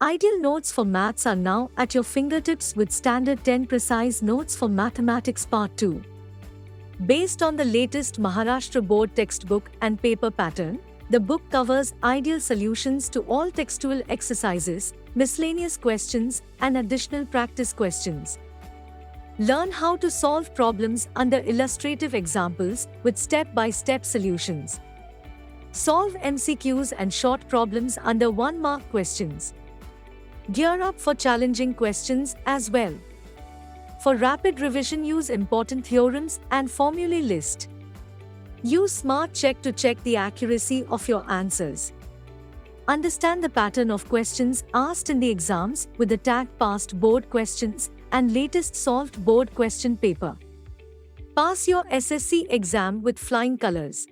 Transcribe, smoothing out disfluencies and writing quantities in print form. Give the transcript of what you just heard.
Ideal notes for maths are now at your fingertips with Standard 10 Precise Notes for Mathematics Part 2. Based on the latest Maharashtra board textbook and paper pattern, the book covers ideal solutions to all textual exercises, miscellaneous questions, and additional practice questions. Learn how to solve problems under illustrative examples with step-by-step solutions. Solve MCQs and short problems under 1-mark questions. Gear up for challenging questions as well. For rapid revision, use Important Theorems and Formulae list. Use Smart Check to check the accuracy of your answers. Understand the pattern of questions asked in the exams with the tag past board questions and latest solved board question paper. Pass your SSC exam with flying colors.